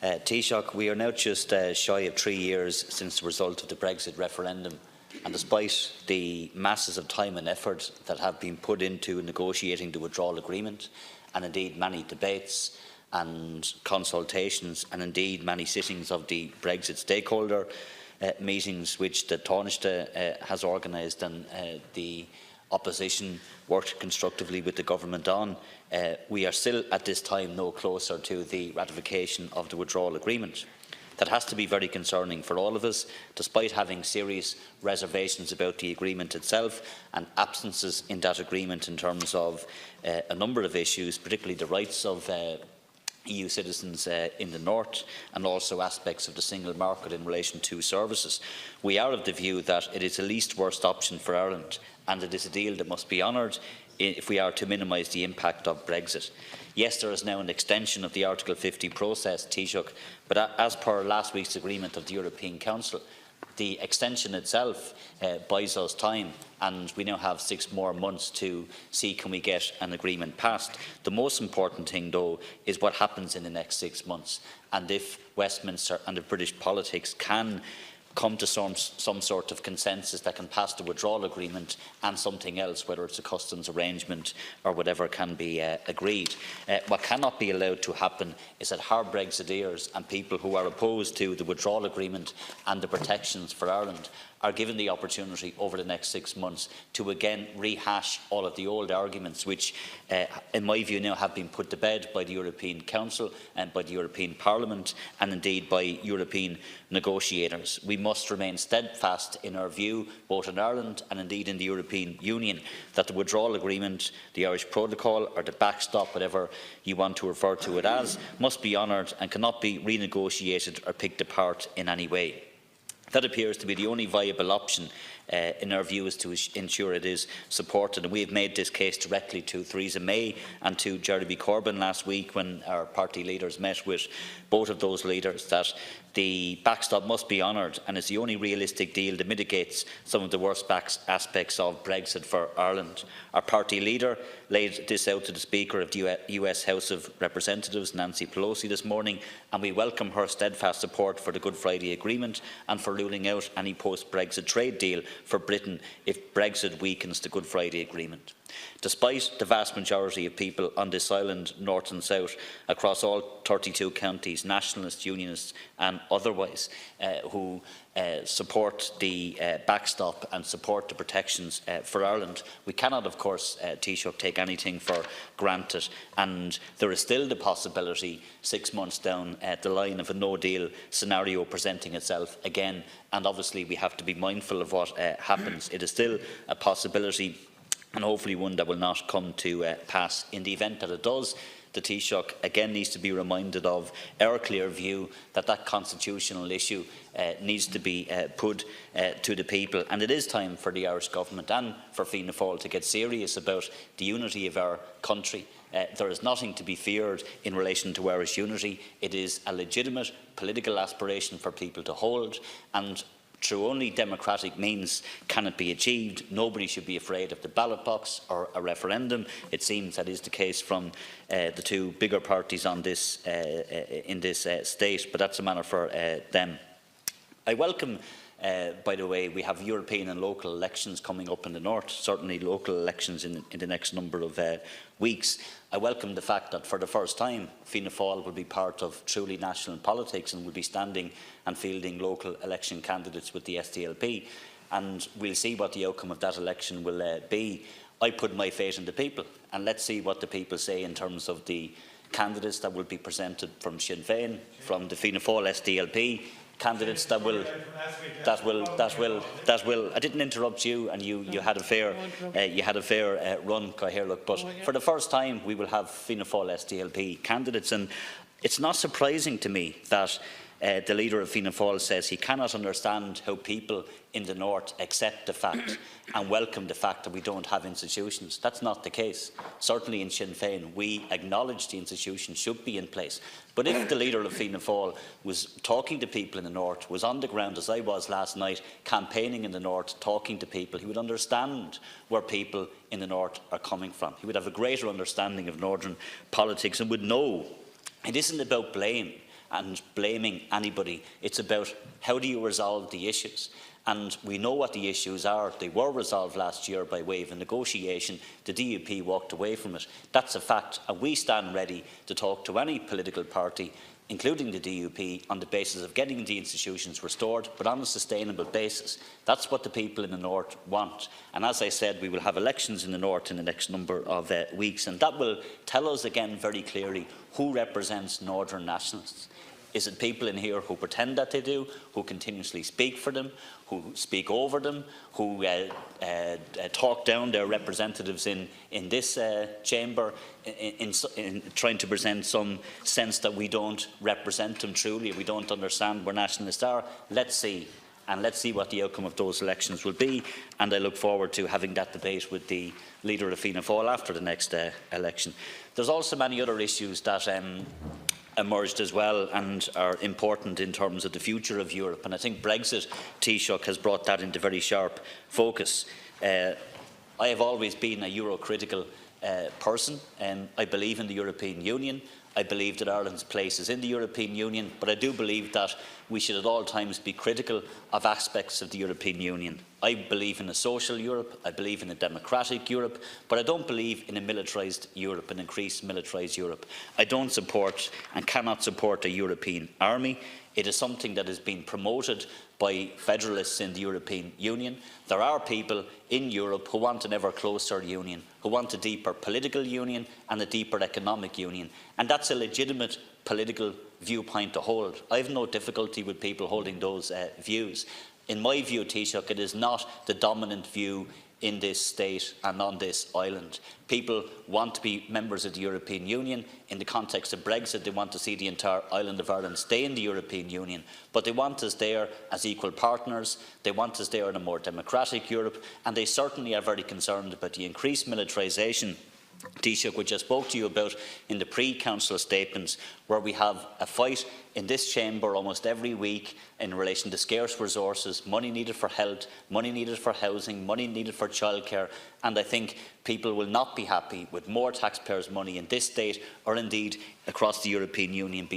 Taoiseach, we are now just shy of 3 years since the result of the Brexit referendum, and despite the masses of time and effort that have been put into negotiating the withdrawal agreement, and indeed many debates and consultations, and indeed many sittings of the Brexit stakeholder meetings which the Taoiseach has organised and the opposition worked constructively with the government on, we are still at this time no closer to the ratification of the withdrawal agreement. That has to be very concerning for all of us, despite having serious reservations about the agreement itself and absences in that agreement in terms of a number of issues, particularly the rights of EU citizens in the north, and also aspects of the single market in relation to services. We are of the view that it is the least worst option for Ireland, and it is a deal that must be honoured if we are to minimise the impact of Brexit. Yes, there is now an extension of the Article 50 process, Taoiseach, but as per last week's agreement of the European Council, the extension itself buys us time, and we now have 6 more months to see can we get an agreement passed. The most important thing, though, is what happens in the next 6 months, and if Westminster and the British politics can come to some sort of consensus that can pass the withdrawal agreement and something else, whether it's a customs arrangement or whatever can be agreed. What cannot be allowed to happen is that hard Brexiteers and people who are opposed to the withdrawal agreement and the protections for Ireland are given the opportunity over the next 6 months to again rehash all of the old arguments which, in my view, now have been put to bed by the European Council and by the European Parliament and indeed by European negotiators. We must remain steadfast in our view, both in Ireland and indeed in the European Union, that the withdrawal agreement, the Irish Protocol or the backstop, whatever you want to refer to it as, must be honoured and cannot be renegotiated or picked apart in any way. That appears to be the only viable option in our view, is to ensure it is supported. And we have made this case directly to Theresa May and to Jeremy Corbyn last week when our party leaders met with both of those leaders, that the backstop must be honoured and is the only realistic deal that mitigates some of the worst aspects of Brexit for Ireland. Our party leader laid this out to the Speaker of the US House of Representatives, Nancy Pelosi, this morning, and we welcome her steadfast support for the Good Friday Agreement and for ruling out any post-Brexit trade deal for Britain if Brexit weakens the Good Friday Agreement. Despite the vast majority of people on this island, north and south, across all 32 counties, nationalists, unionists and otherwise, who support the backstop and support the protections for Ireland, we cannot, of course, Taoiseach, take anything for granted, and there is still the possibility 6 months down the line of a no-deal scenario presenting itself again, and obviously we have to be mindful of what happens. It is still a possibility, and hopefully one that will not come to pass. In the event that it does, the Taoiseach again needs to be reminded of our clear view that that constitutional issue needs to be put to the people, and it is time for the Irish Government and for Fianna Fáil to get serious about the unity of our country. There is nothing to be feared in relation to Irish unity. It is a legitimate political aspiration for people to hold, and through only democratic means can it be achieved. Nobody should be afraid of the ballot box or a referendum. It seems that is the case from the two bigger parties on this, in this state, but that's a matter for them. I welcome, by the way, we have European and local elections coming up in the north, certainly local elections in the next number of weeks. I welcome the fact that for the first time Fianna Fáil will be part of truly national politics and will be standing and fielding local election candidates with the SDLP, and we'll see what the outcome of that election will be. I put my faith in the people, and let's see what the people say in terms of the candidates that will be presented from Sinn Féin, from the Fianna Fáil SDLP, candidates that will. I didn't interrupt you, and you had a fair run, Cathaoirleach. But for the first time, we will have Fianna Fáil SDLP candidates, and it's not surprising to me that the leader of Fianna Fáil says he cannot understand how people in the north accept the fact and welcome the fact that we don't have institutions. That's not the case. Certainly in Sinn Féin, we acknowledge the institutions should be in place. But if the leader of Fianna Fáil was talking to people in the north, was on the ground as I was last night, campaigning in the north, talking to people, he would understand where people in the north are coming from. He would have a greater understanding of northern politics and would know it isn't about blame and blaming anybody. It's about how do you resolve the issues. And we know what the issues are. They were resolved last year by way of a negotiation. The DUP walked away from it. That's a fact. And we stand ready to talk to any political party, including the DUP, on the basis of getting the institutions restored, but on a sustainable basis. That's what the people in the north want. And as I said, we will have elections in the north in the next number of weeks. And that will tell us again very clearly who represents Northern nationalists. Is it people in here who pretend that they do, who continuously speak for them, who speak over them, who talk down their representatives in this chamber in trying to present some sense that we don't represent them truly, we don't understand where nationalists are? Let's see. And let's see what the outcome of those elections will be. And I look forward to having that debate with the leader of Fianna Fáil after the next election. There's also many other issues that emerged as well and are important in terms of the future of Europe. And I think Brexit, Taoiseach, has brought that into very sharp focus. I have always been a Euro-critical person. I believe in the European Union. I believe that Ireland's place is in the European Union, but I do believe that we should at all times be critical of aspects of the European Union. I believe in a social Europe, I believe in a democratic Europe, but I don't believe in a militarised Europe, an increased militarised Europe. I don't support and cannot support a European army. It is something that is being promoted by federalists in the European Union. There are people in Europe who want an ever closer union, who want a deeper political union and a deeper economic union. And that's a legitimate political viewpoint to hold. I have no difficulty with people holding those views. In my view, Taoiseach, it is not the dominant view in this state and on this island. People want to be members of the European Union. In the context of Brexit, they want to see the entire island of Ireland stay in the European Union. But they want us there as equal partners. They want us there in a more democratic Europe. And they certainly are very concerned about the increased militarisation, Taoiseach, which I spoke to you about in the pre-council statements, where we have a fight in this chamber almost every week in relation to scarce resources, money needed for health, money needed for housing, money needed for childcare. And I think people will not be happy with more taxpayers' money in this state, or indeed across the European Union,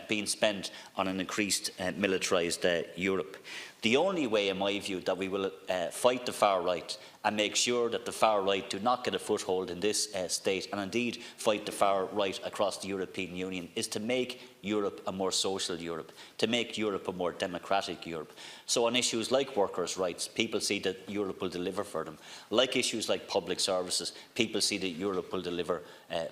being spent on an increased militarised Europe. The only way, in my view, that we will fight the far right and make sure that the far right do not get a foothold in this state, and indeed fight the far right across the European Union, is to make Europe a more social Europe, to make Europe a more democratic Europe. So on issues like workers' rights, people see that Europe will deliver for them. Like issues like public services, people see that Europe will deliver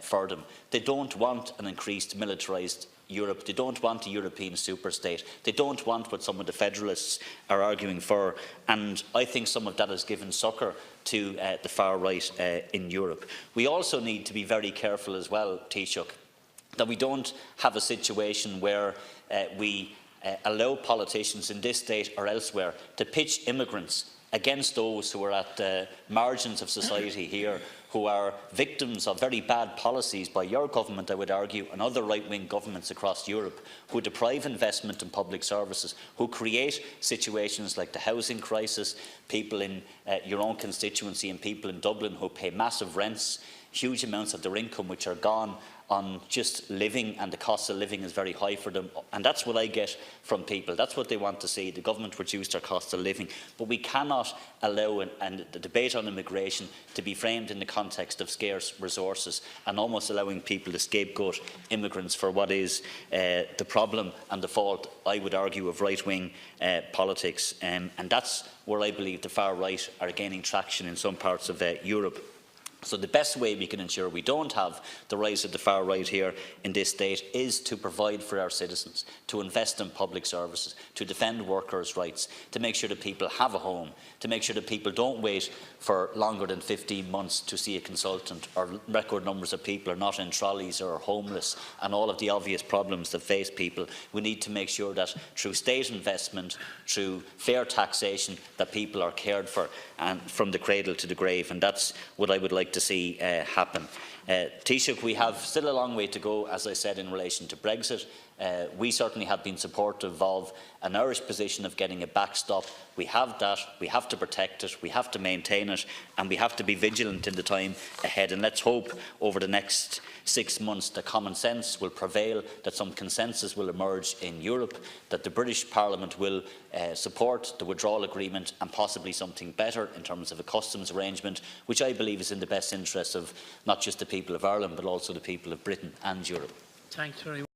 for them. They don't want an increased militarised Europe. They don't want a European superstate. They don't want what some of the federalists are arguing for. And I think some of that has given succour to the far right in Europe. We also need to be very careful as well, Taoiseach, that we don't have a situation where we allow politicians in this state or elsewhere to pitch immigrants against those who are at the margins of society here, who are victims of very bad policies by your government, I would argue, and other right-wing governments across Europe, who deprive investment in public services, who create situations like the housing crisis, people in your own constituency and people in Dublin who pay massive rents, huge amounts of their income which are gone on just living, and the cost of living is very high for them. And that's what I get from people. That's what they want to see, the government reduce their cost of living. But we cannot allow the debate on immigration to be framed in the context of scarce resources and almost allowing people to scapegoat immigrants for what is the problem and the fault, I would argue, of right-wing politics. And that's where I believe the far right are gaining traction in some parts of Europe. So the best way we can ensure we don't have the rise of the far right here in this state is to provide for our citizens, to invest in public services, to defend workers' rights, to make sure that people have a home, to make sure that people don't wait for longer than 15 months to see a consultant, or record numbers of people are not in trolleys or are homeless, and all of the obvious problems that face people. We need to make sure that through state investment, through fair taxation, that people are cared for and from the cradle to the grave, and that's what I would like to see happen. Taoiseach, we have still a long way to go, as I said, in relation to Brexit. We certainly have been supportive of an Irish position of getting a backstop. We have that, we have to protect it, we have to maintain it, and we have to be vigilant in the time ahead. And let's hope over the next 6 months that common sense will prevail, that some consensus will emerge in Europe, that the British Parliament will support the withdrawal agreement and possibly something better in terms of a customs arrangement, which I believe is in the best interest of not just the people of Ireland but also the people of Britain and Europe. Thanks very much.